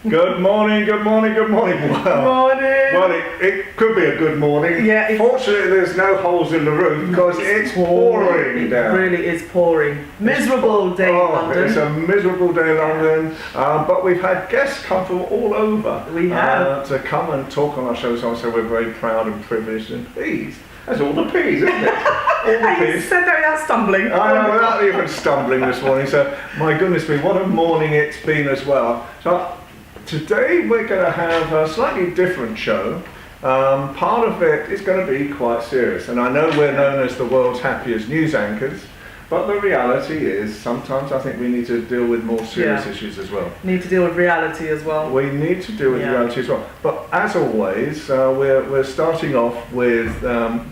Good morning, good morning, good morning. Well, it could be a good morning. Yeah. Fortunately, there's no holes in the roof because it's pouring down. It really is pouring. Miserable day in London. It's a miserable day in London, but we've had guests come from all over. We have. To come and talk on our show, so we're very proud and privileged and pleased. That's all the P's, isn't it? All the You said that without stumbling. I know, without even stumbling this morning, so my goodness me, what a morning it's been as well. So today we're going to have a slightly different show. Part of it is going to be quite serious, and I know we're known as the world's happiest news anchors, but the reality is sometimes I think we need to deal with more serious issues as well. Need to deal with reality as well. We need to deal with reality as well. But as always, we're starting off with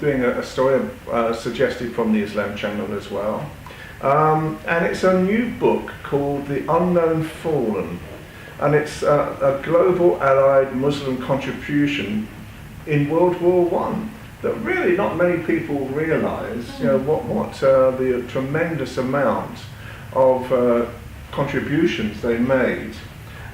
doing a story suggested from the Islam Channel as well. And it's a new book called The Unknown Fallen. And it's a global allied Muslim contribution in World War I that really not many people realise, what the tremendous amount of contributions they made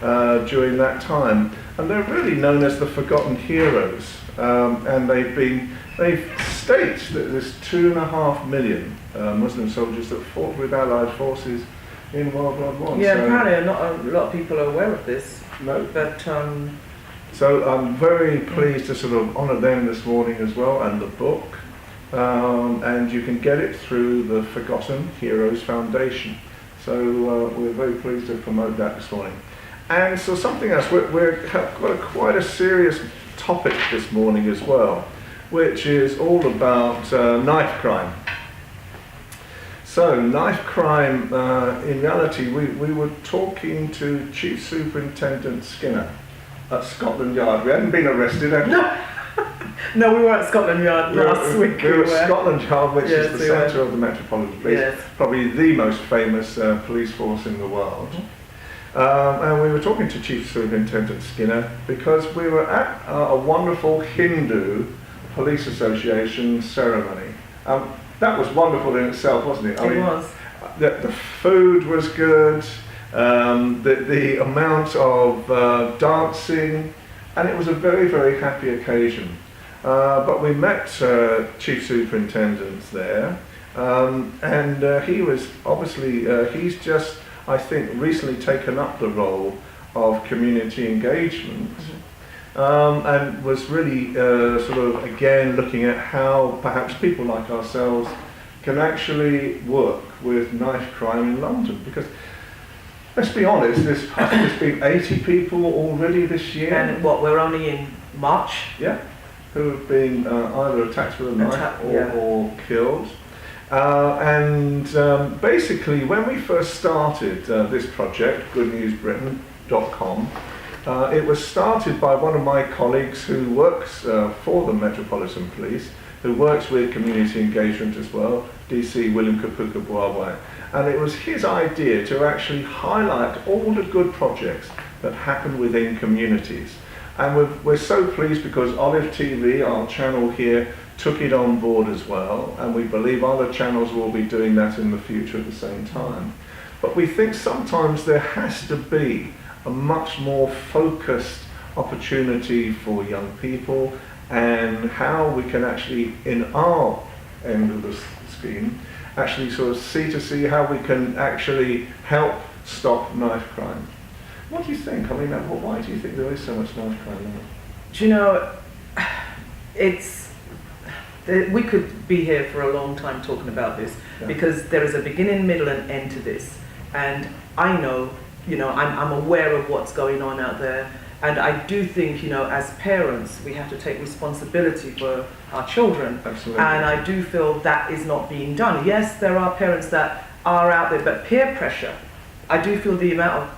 during that time. And they're really known as the forgotten heroes. And they've stated that there's 2.5 million Muslim soldiers that fought with Allied forces in World War I. Yeah, apparently not a lot of people are aware of this. No. But so I'm very pleased to sort of honour them this morning as well, and the book. And you can get it through the Forgotten Heroes Foundation. So we're very pleased to promote that this morning. And so something else, we've got quite a serious topic this morning as well, which is all about knife crime. So knife crime, in reality, we were talking to Chief Superintendent Skinner at Scotland Yard. We hadn't been arrested, had we? No, we were at Scotland Yard last week. We were at Scotland Yard, which is the we centre of the Metropolitan Police, probably the most famous police force in the world. And we were talking to Chief Superintendent Skinner because we were at a wonderful Hindu Police Association ceremony. That was wonderful in itself, wasn't it? It was. The food was good, the amount of dancing, and it was a very, very happy occasion. But we met Chief Superintendent there, and he was obviously, he's just, I think, recently taken up the role of community engagement. And was really sort of again looking at how perhaps people like ourselves can actually work with knife crime in London, because let's be honest, I think there's been 80 people already this year. And we're only in March? Yeah, who have been either attacked with a knife or killed. And basically when we first started this project, Britain.com, it was started by one of my colleagues who works for the Metropolitan Police, who works with community engagement as well, DC William Kapuka Bwabwe. And it was his idea to actually highlight all the good projects that happen within communities. And we're so pleased because Olive TV, our channel here, took it on board as well, and we believe other channels will be doing that in the future at the same time. But we think sometimes there has to be a much more focused opportunity for young people, and how we can actually, in our end of the scheme, actually sort of see how we can actually help stop knife crime. What do you think? I mean, why do you think there is so much knife crime now? Do you know, we could be here for a long time talking about this, because there is a beginning, middle and end to this. And I know, I'm aware of what's going on out there, and I do think, as parents, we have to take responsibility for our children. Absolutely. And I do feel that is not being done. Yes, there are parents that are out there, but peer pressure, I do feel the amount of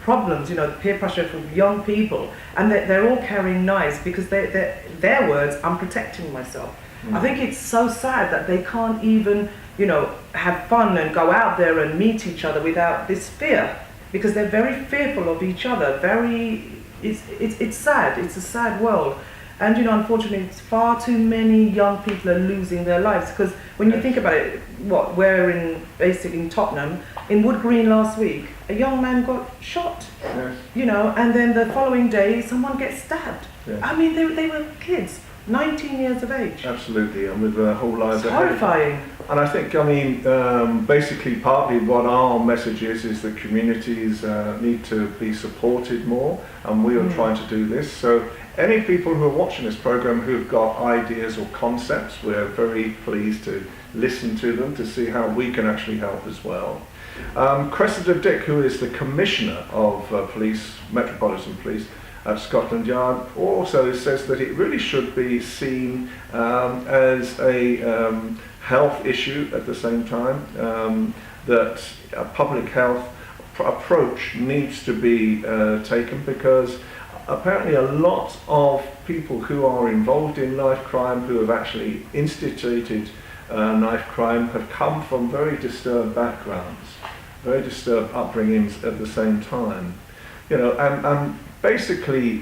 problems, the peer pressure from young people, and they're all carrying knives because their words, I'm protecting myself. I think it's so sad that they can't even, have fun and go out there and meet each other without this fear, because they're very fearful of each other. It's sad. It's a sad world. And unfortunately, far too many young people are losing their lives, because when you think about it, we're basically in Tottenham, in Wood Green last week, a young man got shot, and then the following day someone gets stabbed. Yes. I mean, they were kids, 19 years of age. Absolutely, and with their whole lives ahead. Horrifying. And I think, basically partly what our message is that communities need to be supported more, and we are trying to do this. So any people who are watching this program who've got ideas or concepts, we're very pleased to listen to them to see how we can actually help as well. Cressida Dick, who is the Commissioner of Police, Metropolitan Police at Scotland Yard, also says that it really should be seen as a health issue at the same time, that a public health approach needs to be taken, because apparently a lot of people who are involved in knife crime, who have actually instituted knife crime, have come from very disturbed backgrounds, very disturbed upbringings at the same time. And basically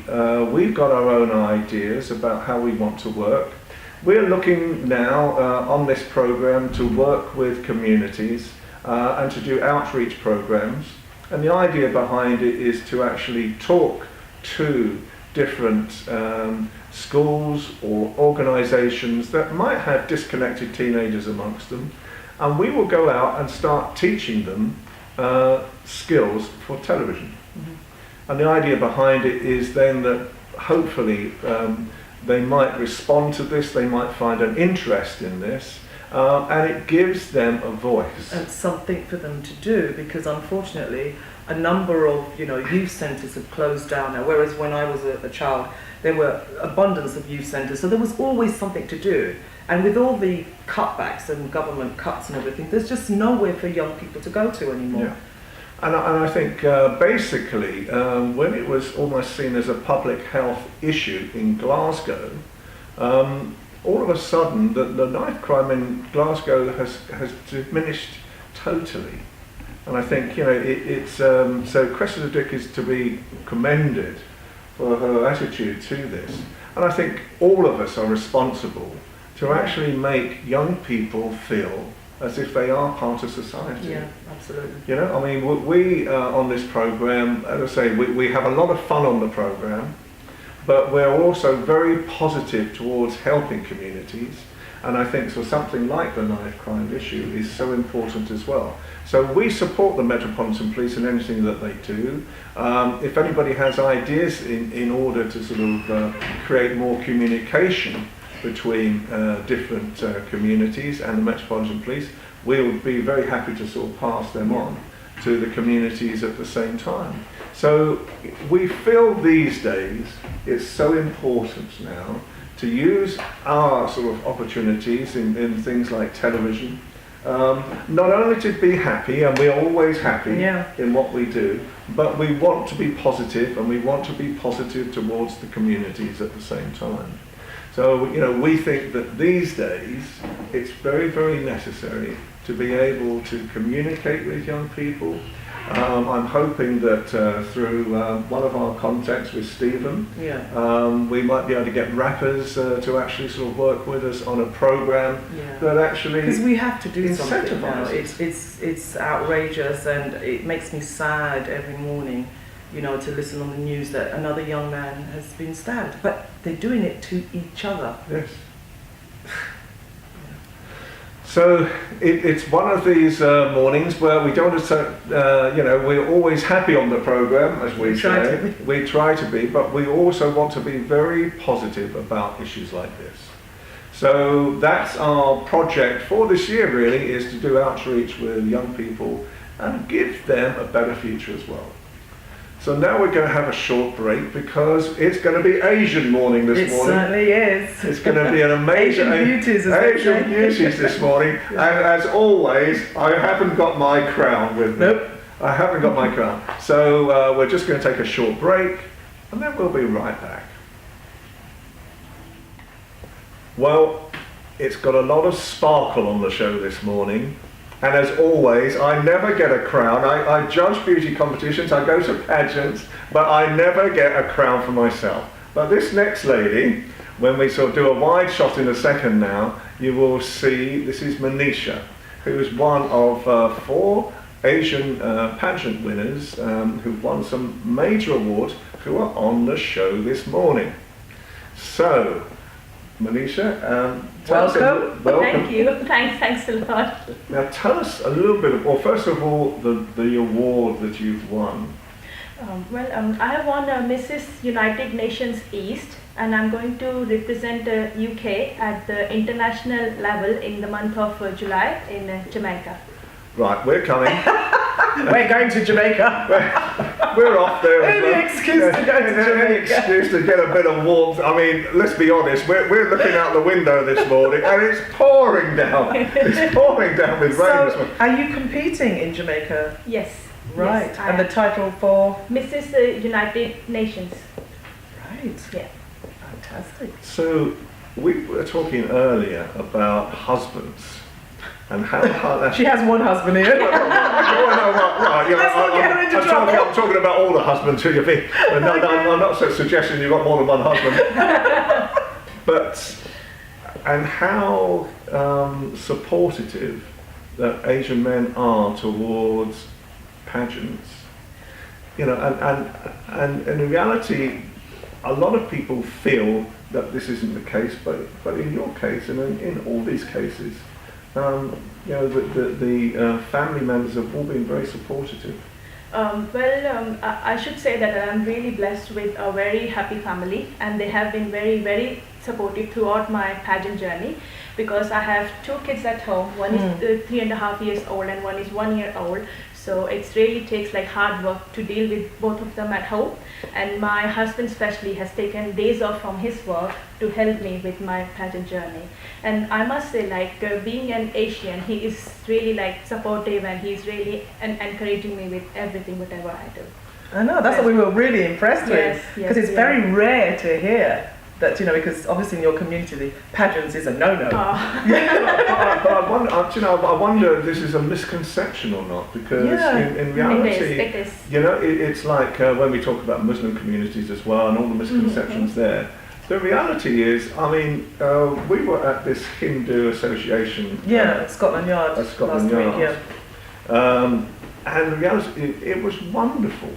we've got our own ideas about how we want to work. We're looking now on this program to work with communities and to do outreach programs. And the idea behind it is to actually talk to different schools or organisations that might have disconnected teenagers amongst them, and we will go out and start teaching them skills for television. And the idea behind it is then that hopefully they might respond to this, they might find an interest in this, and it gives them a voice. And something for them to do, because unfortunately a number of youth centres have closed down now, whereas when I was a child there were abundance of youth centres, so there was always something to do. And with all the cutbacks and government cuts and everything, there's just nowhere for young people to go to anymore. Yeah. And I think basically when it was almost seen as a public health issue in Glasgow, all of a sudden the knife crime in Glasgow has diminished totally. And I think so Cressida Dick is to be commended for her attitude to this. And I think all of us are responsible to actually make young people feel as if they are part of society. Yeah, absolutely. We on this program, as I say, we have a lot of fun on the program, but we're also very positive towards helping communities. And I think something like the knife crime issue is so important as well. So we support the Metropolitan Police in anything that they do. If anybody has ideas in order to sort of create more communication between different communities and the Metropolitan Police, we would be very happy to sort of pass them on to the communities at the same time. So we feel these days it's so important now to use our sort of opportunities in things like television, not only to be happy, and we're always happy in what we do, but we want to be positive, and we want to be positive towards the communities at the same time. So, we think that these days it's very, very necessary to be able to communicate with young people. I'm hoping that through one of our contacts with Stephen, we might be able to get rappers to actually sort of work with us on a program that actually, because we have to do something now. It's outrageous, and it makes me sad every morning, to listen on the news that another young man has been stabbed, but they're doing it to each other. Yes. So it's one of these mornings where we don't, we're always happy on the program, as we say. We try to be, but we also want to be very positive about issues like this. So that's our project for this year, really, is to do outreach with young people and give them a better future as well. So now we're going to have a short break because it's going to be Asian morning this morning. It certainly is. It's going to be an amazing Asian beauties this morning. And as always, I haven't got my crown with me. Nope. I haven't got my crown. So we're just going to take a short break and then we'll be right back. Well, it's got a lot of sparkle on the show this morning. And as always, I never get a crown. I judge beauty competitions, I go to pageants, but I never get a crown for myself. But this next lady when we sort of do a wide shot in a second now, you will see this is Manisha, who is one of 4 Asian pageant winners who've won some major awards, who are on the show this morning. So, Manisha, welcome. Thank you. Thanks a lot. Now tell us a little bit, well, first of all, the award that you've won. I have won Mrs. United Nations East, and I'm going to represent UK at the international level in the month of July in Jamaica. Right, we're coming. We're going to Jamaica. We're off there. Any excuse to go to Jamaica. Any excuse to get a bit of warmth. I mean, let's be honest, we're looking out the window this morning and it's pouring down. It's pouring down with rain. So, are you competing in Jamaica? Yes. Right, Yes, and the title for? Mrs. United Nations. Right. Yeah. Fantastic. So, we were talking earlier about husbands. And how hard She has one husband here. I'm talking about all the husbands who you've been. No, I'm not suggesting you've got more than one husband. But, and how supportive that Asian men are towards pageants. You know, and in reality, a lot of people feel that this isn't the case, but in your case, and in all these cases, you know, the family members have all been very supportive. I should say that I'm really blessed with a very happy family, and they have been very, very supportive throughout my pageant journey, because I have 2 kids at home. One is 3.5 years old and one is 1 year old. So it really takes like hard work to deal with both of them at home. And my husband especially has taken days off from his work to help me with my pageant journey. And I must say, like being an Asian, he is really like supportive, and he's really encouraging me with everything, whatever I do. I know, that's what we were really impressed with. Because it's very rare to hear that, you know, because obviously in your community, the pageants is a no-no. But I wonder if this is a misconception or not, because in reality, it is. You know, it's like when we talk about Muslim communities as well, and all the misconceptions there. The reality is, I mean, we were at this Hindu association. At Scotland Yard. At Scotland last Yard. Week, and the reality, it was wonderful.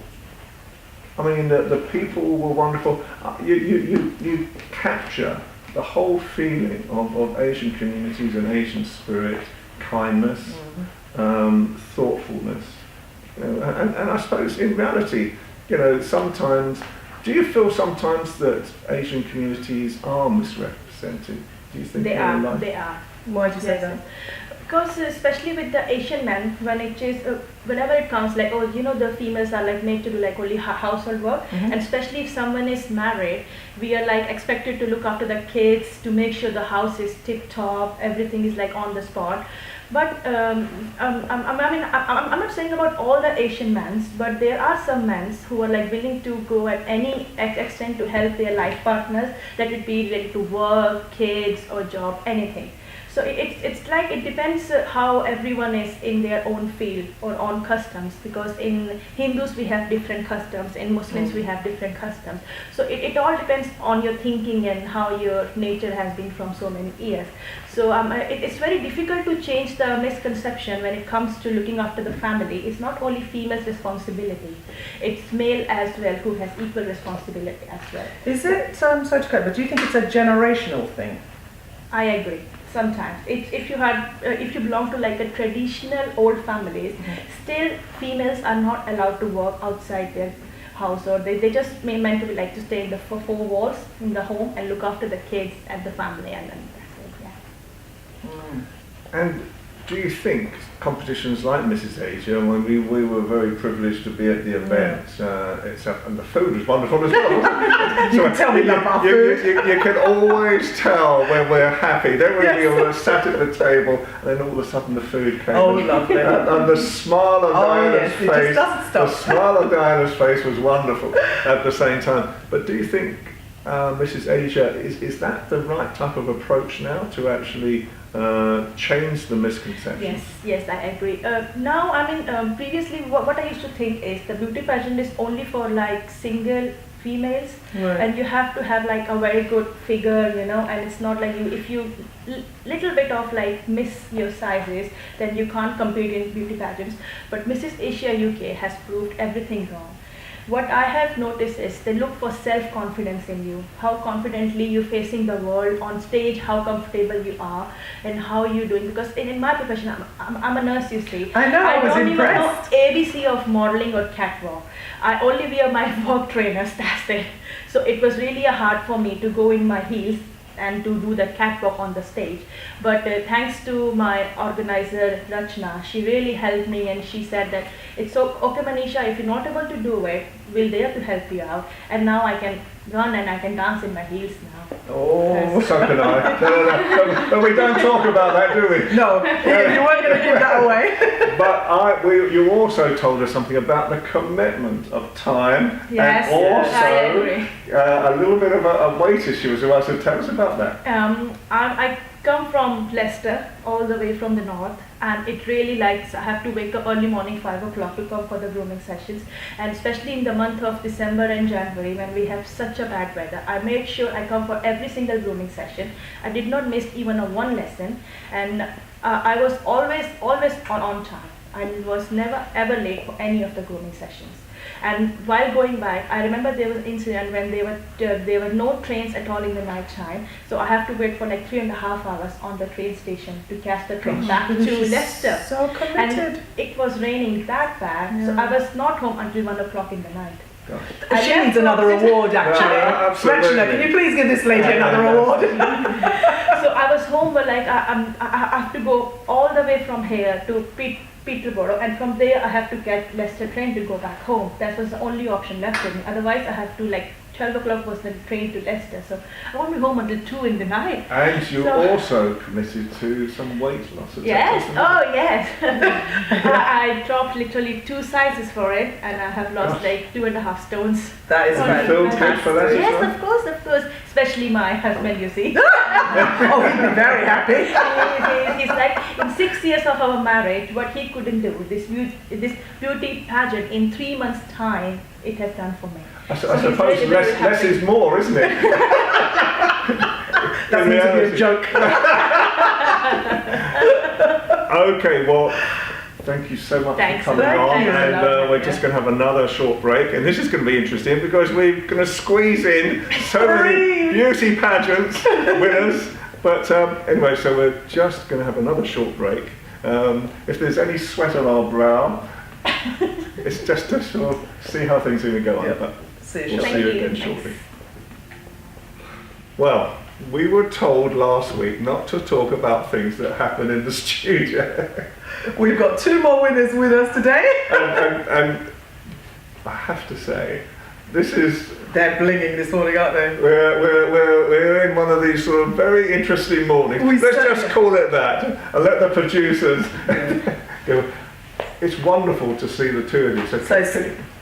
I mean, the people were wonderful. You capture the whole feeling of Asian communities and Asian spirit, kindness, thoughtfulness. You know, and I suppose in reality, you know, sometimes, do you feel sometimes that Asian communities are misrepresented? Do you think they are? They are. Why do you say that? Because especially with the Asian men, when it is, whenever it comes like, oh, you know, the females are like made to do like only household work, and especially if someone is married, we are like expected to look after the kids, to make sure the house is tip top, everything is like on the spot. But I'm not saying about all the Asian men, but there are some men who are like willing to go at any extent to help their life partners, that would be related to work, kids, or job, anything. So it's like it depends how everyone is in their own field or on customs, because in Hindus we have different customs, in Muslims we have different customs. So it all depends on your thinking and how your nature has been from so many years. So it's very difficult to change the misconception when it comes to looking after the family. It's not only female's responsibility, it's male as well who has equal responsibility as well. Is it, sorry to cut, but do you think it's a generational thing? I agree. Sometimes, if you belong to like a traditional old families, still females are not allowed to work outside their house, or they just meant to be like to stay in the 4 walls in the home and look after the kids and the family, and then that's it. And do you think competitions like Mrs. Asia, when we were very privileged to be at the event, and the food was wonderful as well. You can tell me about food. You can always tell when we're happy. Then when we were sat at the table, and then all of a sudden the food came. Oh, lovely. And the smile on Diana's face, it just doesn't stop. the smile on Diana's face was wonderful at the same time. But do you think, Mrs. Asia, is that the right type of approach now to actually changed the misconceptions. Yes, I agree. Now, I mean, previously, what I used to think is the beauty pageant is only for like single females, Right. and you have to have like a very good figure, you know, and it's not like if you little bit of like miss your sizes, then you can't compete in beauty pageants. But Mrs. Asia UK has proved everything wrong. What I have noticed is they look for self-confidence in you, how confidently you're facing the world on stage, how comfortable you are, and how you're doing. Because in my profession, I'm a nurse, you see. I know, I was don't impressed. even know ABC of modeling or catwalk. I only wear my work trainers, that's it. So it was really hard for me to go in my heels and to do the catwalk on the stage. But thanks to my organizer Rachna, she really helped me, and she said that it's so okay Manisha, if you're not able to do it, we're there to help you out. And now I can run and I can dance in my heels now. Oh, so can I. No, but we don't talk about that, do we? No, you weren't going to give that away. But you also told us something about the commitment of time, Yes, and I agree. also a little bit of a weight issue as well. So tell us about that. I come from Leicester, all the way from the north, and it really likes, I have to wake up early morning 5 o'clock to come for the grooming sessions, and especially in the month of December and January when we have such a bad weather, I make sure I come for every single grooming session. I did not miss even one lesson, and I was always on time. I was never ever late for any of the grooming sessions. And while going back, I remember there was an incident when there were no trains at all in the night time. So I have to wait for like 3.5 hours on the train station to catch the train back to Leicester. So committed. And it was raining that bad, so I was not home until 1 o'clock in the night. She needs another award, actually. absolutely. Rachna, can you please give this lady another award? So I was home, but like I have to go all the way from here to Peterborough, and from there I have to get Leicester train to go back home. That was the only option left for me. Otherwise, I have to like 12 o'clock was the train to Leicester, so I won't be home until 2 in the night. And you're also committed to some weight loss. Yes, yes. I dropped literally 2 sizes for it, and I have lost like 2.5 stones. That is You feel good for that as Yes, well? of course. Especially my husband, you see. Oh, he'd be very happy. He's like, in 6 years of our marriage, what he couldn't do, this beauty pageant in 3 months' time, it has done for me. I suppose less is more, isn't it? That means to be a joke. Okay, well, thank you so much Thanks for coming a lot. on, Thanks a and lot. we're just going to have another short break, and this is going to be interesting because we're going to squeeze in so many beauty pageants winners. But anyway, so we're just going to have another short break. If there's any sweat on our brow, it's just to sort of see how things are going to go on. Yep. But See you we'll shortly. see you again shortly. Well, we were told last week not to talk about things that happen in the studio. We've got 2 more winners with us today. and I have to say, this is They're blinging this morning, aren't they? we're in one of these sort of very interesting mornings. Let's just call it that, and let the producers go. It's wonderful to see the 2 of you. So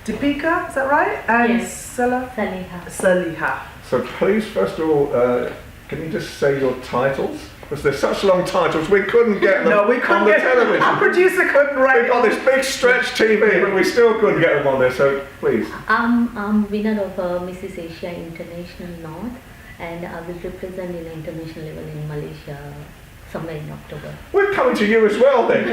Deepika, is that right? And Yes. Saleha. Saleha. So please, first of all, can you just say your titles? Because they're such long titles, we couldn't get them No, we couldn't on the get television. Our producer couldn't We've write got this big stretch TV, but we still couldn't get them on there, so please. I'm winner of Mrs. Asia International North, and I will represent in international level in Malaysia somewhere in October. We're coming to you as well then.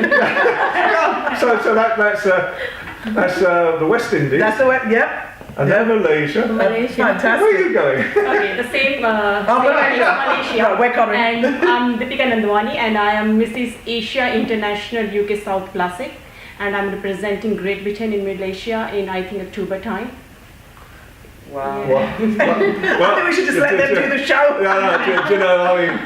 So that's the West Indies. That's the way, yep. And then Malaysia. Malaysia. Fantastic. Where are you going? Okay, the same. Malaysia. No, we're coming. And I'm Deepika Nandwani, and I am Mrs. Asia International UK South Classic, and I'm representing Great Britain in Malaysia in I think October time. Wow. Well, I think we should just let them do the show. Do you know, I mean,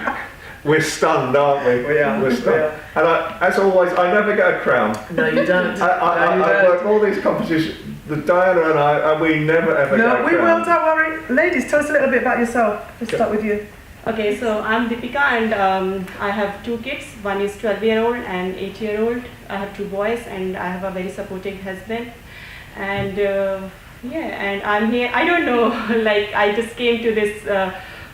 we're stunned, aren't we? We are. We're stunned. We are. And as always, I never get a crown. No, you don't. I work all these competitions. The Diana and I, we never ever get a No, crown. we will, don't worry. Ladies, tell us a little bit about yourself. Let's start with you. Okay, so I'm Deepika, and I have 2 kids. One is 12-year-old and 8-year-old. I have 2 boys, and I have a very supportive husband. And and I'm here. I don't know. Like I just came to this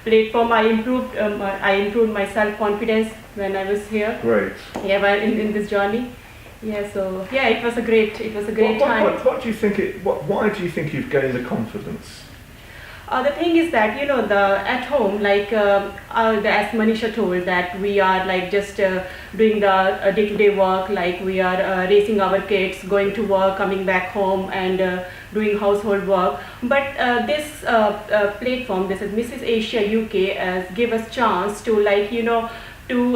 platform. I improved my self-confidence when I was here. Great. Yeah, while in this journey. Yeah, so yeah, it was a great time. What do you think why do you think you've gained the confidence? The thing is that, you know, at home, like as Manisha told, that we are like just doing the day-to-day work, like we are raising our kids, going to work, coming back home, and doing household work. But this platform, this is Mrs. Asia UK, give us chance to, like, you know, to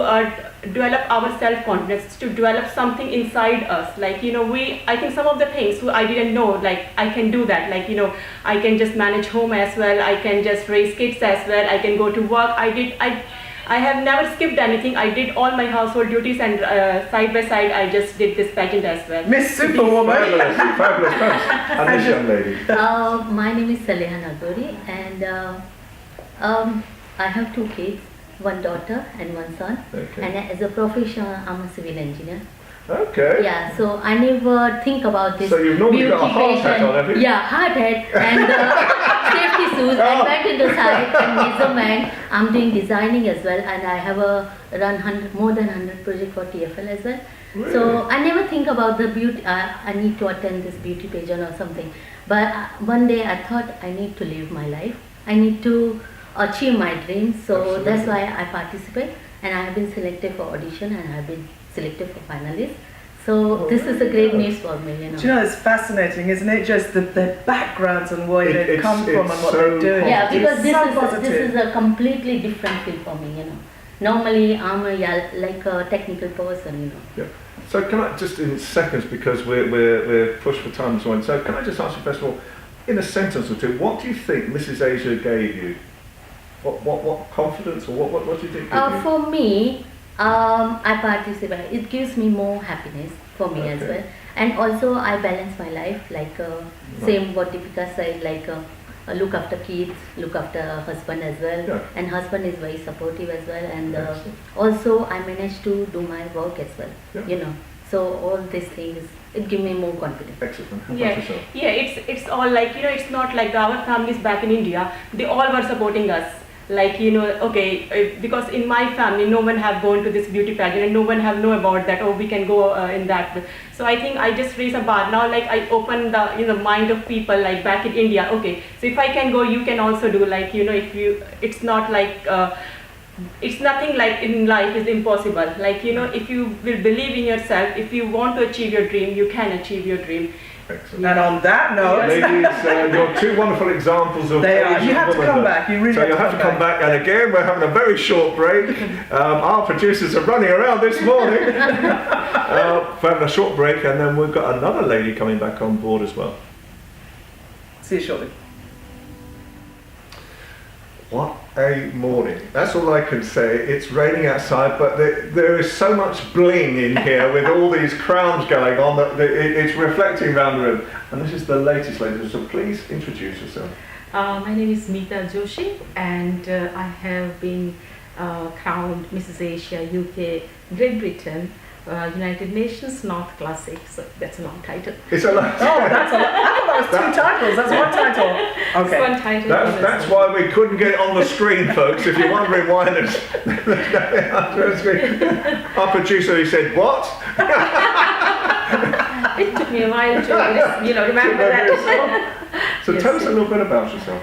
develop our self-confidence, to develop something inside us. Like, you know, I think some of the things I didn't know, like I can do that. Like, you know, I can just manage home as well. I can just raise kids as well. I can go to work. I have never skipped anything. I did all my household duties, and side by side, I just did this pageant as well. Miss Superwoman. Fabulous. And this young lady. My name is Saleha Wagori, and I have 2 kids. One daughter and one son. Okay. And as a profession, I'm a civil engineer. Okay. Yeah, so I never think about this. So you've normally got a hard hat on, have you? Yeah, hard hat and safety shoes. I went into site and measurement. I'm doing designing as well, and I have run more than 100 projects for TFL as well. Really? So I never think about the beauty. I need to attend this beauty pageant or something. But one day I thought I need to live my life. I need to achieve my dreams. So Absolutely. that's why I participate, and I have been selected for audition, and I have been selected for finalists. So this is a great news for me, you know. Do you know, it's fascinating, isn't it? Just their backgrounds and where they've come from and what so they're doing. Yeah, because It's this is a completely different field for me, you know. Normally I'm like a technical person, you know. Yeah. So can I just in seconds, because we're pushed for time and so on. So can I just ask you first of all, in a sentence or two, what do you think Mrs. Asia gave you? What confidence, or what do you think? For me, I participate. It gives me more happiness for me as well, and also I balance my life. Like same what Deepika said, like look after kids, look after husband as well, Yeah. and husband is very supportive as well, and also I manage to do my work as well. Yeah. You know, so all these things it gives me more confidence. Excellent. How about yourself? It's all like, you know, it's not like our families back in India, they all were supporting us. Like, you know, okay, because in my family no one have gone to this beauty pageant and no one have know about that, we can go in that. So I think I just raise a bar now, like I open the, you know, mind of people like back in India. Okay, so if I can go, you can also do. Like, you know, it's not like it's nothing like in life is impossible. Like, you know, if you will believe in yourself, if you want to achieve your dream, you can achieve your dream. Excellent. And on that note, ladies, you're 2 wonderful examples of they are. Asian You have to come womanhood. back. You really So you'll have to come back. And again, we're having a very short break. Our producers are running around this morning. We're having a short break, and then we've got another lady coming back on board as well. See you shortly. What a morning. That's all I can say. It's raining outside, but there is so much bling in here with all these crowns going on that it's reflecting around the room. And this is the latest lady, so please introduce yourself. My name is Meeta Joshi, and I have been crowned Mrs. Asia UK Great Britain United Nations North Classic. So that's a long title. It's a lot. Oh, that's a lot. I thought that was 2 titles. That's one title. It's Okay. one title. That's why we couldn't get it on the screen, folks. If you're wondering why there's under a screen. Our producer, he said, "What?" It took me a while to, you know, remember that. So Yes, tell us a little bit about yourself.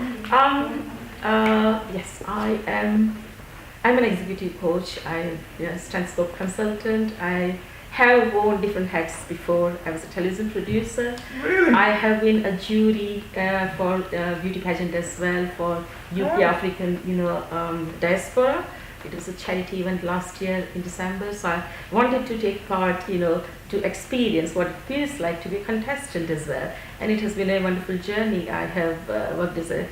Yes, I'm an executive coach. I'm a stethoscope consultant. I have worn different hats before. I was a television producer. Really? I have been a jury for beauty pageant as well for UK African, diaspora. It was a charity event last year in December, so I wanted to take part, to experience what it feels like to be a contestant as well. And it has been a wonderful journey. I have worked as a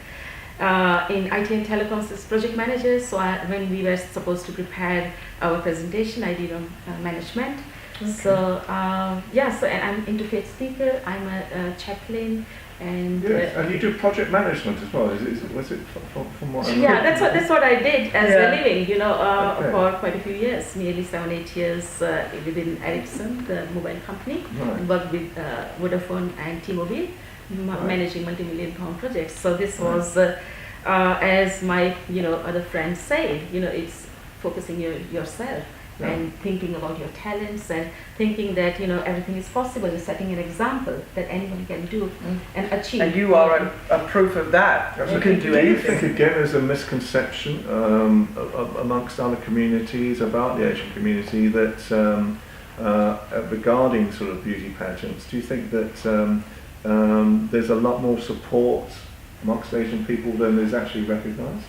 in IT and telecoms as project manager. So when we were supposed to prepare our presentation, I did on management. Okay. So and I'm interfaith speaker. I'm a chaplain, and Yes, and you do project management as well. Was it from what? I remember? yeah, that's what I did as Yeah. a living. Okay. For quite a few years, nearly 7-8 years within Ericsson, the mobile company. Right. Worked with Vodafone and T-Mobile, managing multi-million-pound projects. So this was as my other friends say, it's focusing yourself and thinking about your talents and thinking that everything is possible, and setting an example that anyone can do and achieve. And you are a proof of that. You can do you anything. think again there's a misconception amongst other communities about the Asian community that regarding sort of beauty pageants? Do you think that there's a lot more support amongst Asian people than is actually recognised?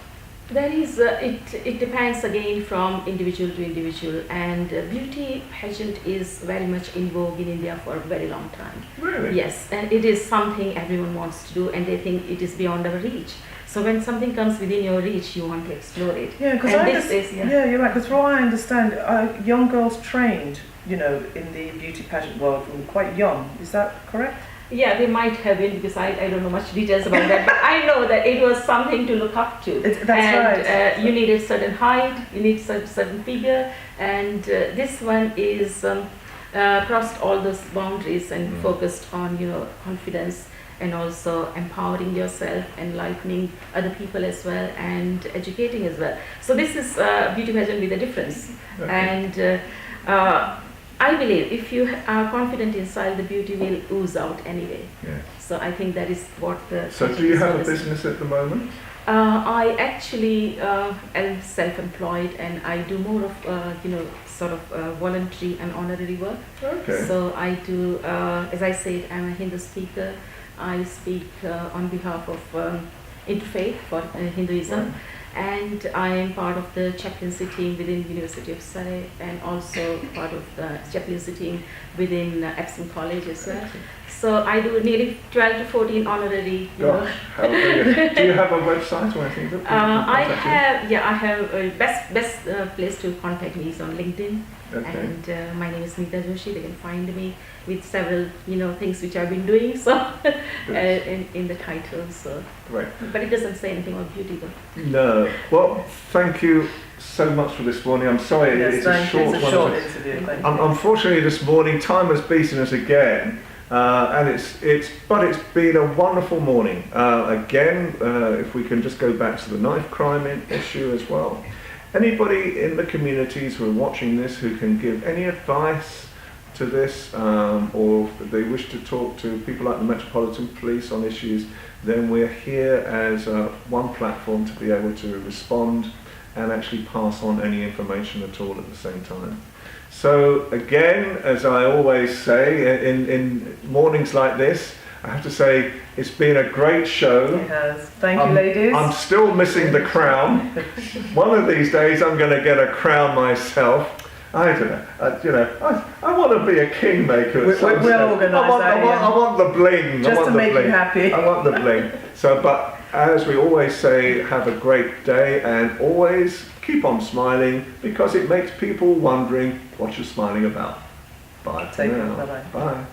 There is, it depends again from individual to individual, and beauty pageant is very much in vogue in India for a very long time. Really? Yes, and it is something everyone wants to do, and they think it is beyond our reach. So when something comes within your reach, you want to explore it. Yeah, because you're right. Because from what I understand, young girls trained, in the beauty pageant world from quite young. Is that correct? Yeah, they might have been, because I don't know much details about that, but I know that it was something to look up to. That's right. You needed certain height, you need certain figure, and this one is crossed all those boundaries and focused on confidence, and also empowering yourself, enlightening other people as well, and educating as well. So this is beauty pageant with a difference. Okay. And I believe if you are confident inside, the beauty will ooze out anyway. Yeah. So I think that is what the. So do you have a business at the moment? I actually am self-employed, and I do more of sort of voluntary and honorary work. Okay. So I do, as I said, I'm a Hindu speaker. I speak on behalf of Interfaith for Hinduism. Right. And I am part of the chaplaincy team within University of Surrey, and also part of the chaplaincy team within Epsom College as well. So I do nearly 12 to 14 honorary. Gosh, how brilliant. Do you have a website or anything? That I have a best place to contact me is on LinkedIn. Okay. And my name is Meeta Joshi. They can find me with several things which I've been doing, so in the title. So Right. but it doesn't say anything about beauty though. No. Well, thank you so much for this morning. I'm sorry it's a short one. Interview. Thank you. Unfortunately, this morning time has beaten us again, and it's been a wonderful morning. Again, if we can just go back to the knife crime issue as well. Anybody in the communities who are watching this who can give any advice to this, or if they wish to talk to people like the Metropolitan Police on issues, then we're here as one platform to be able to respond and actually pass on any information at all at the same time. So again, as I always say, in mornings like this, I have to say it's been a great show. It has. Thank you, ladies. I'm still missing the crown. One of these days I'm going to get a crown myself. I don't know. I want to be a kingmaker. We'll organise that. I want the bling. Just to make you happy. I want the bling. So, but as we always say, have a great day, and always keep on smiling, because it makes people wondering what you're smiling about. Bye for Take care. now. Bye-bye. Bye.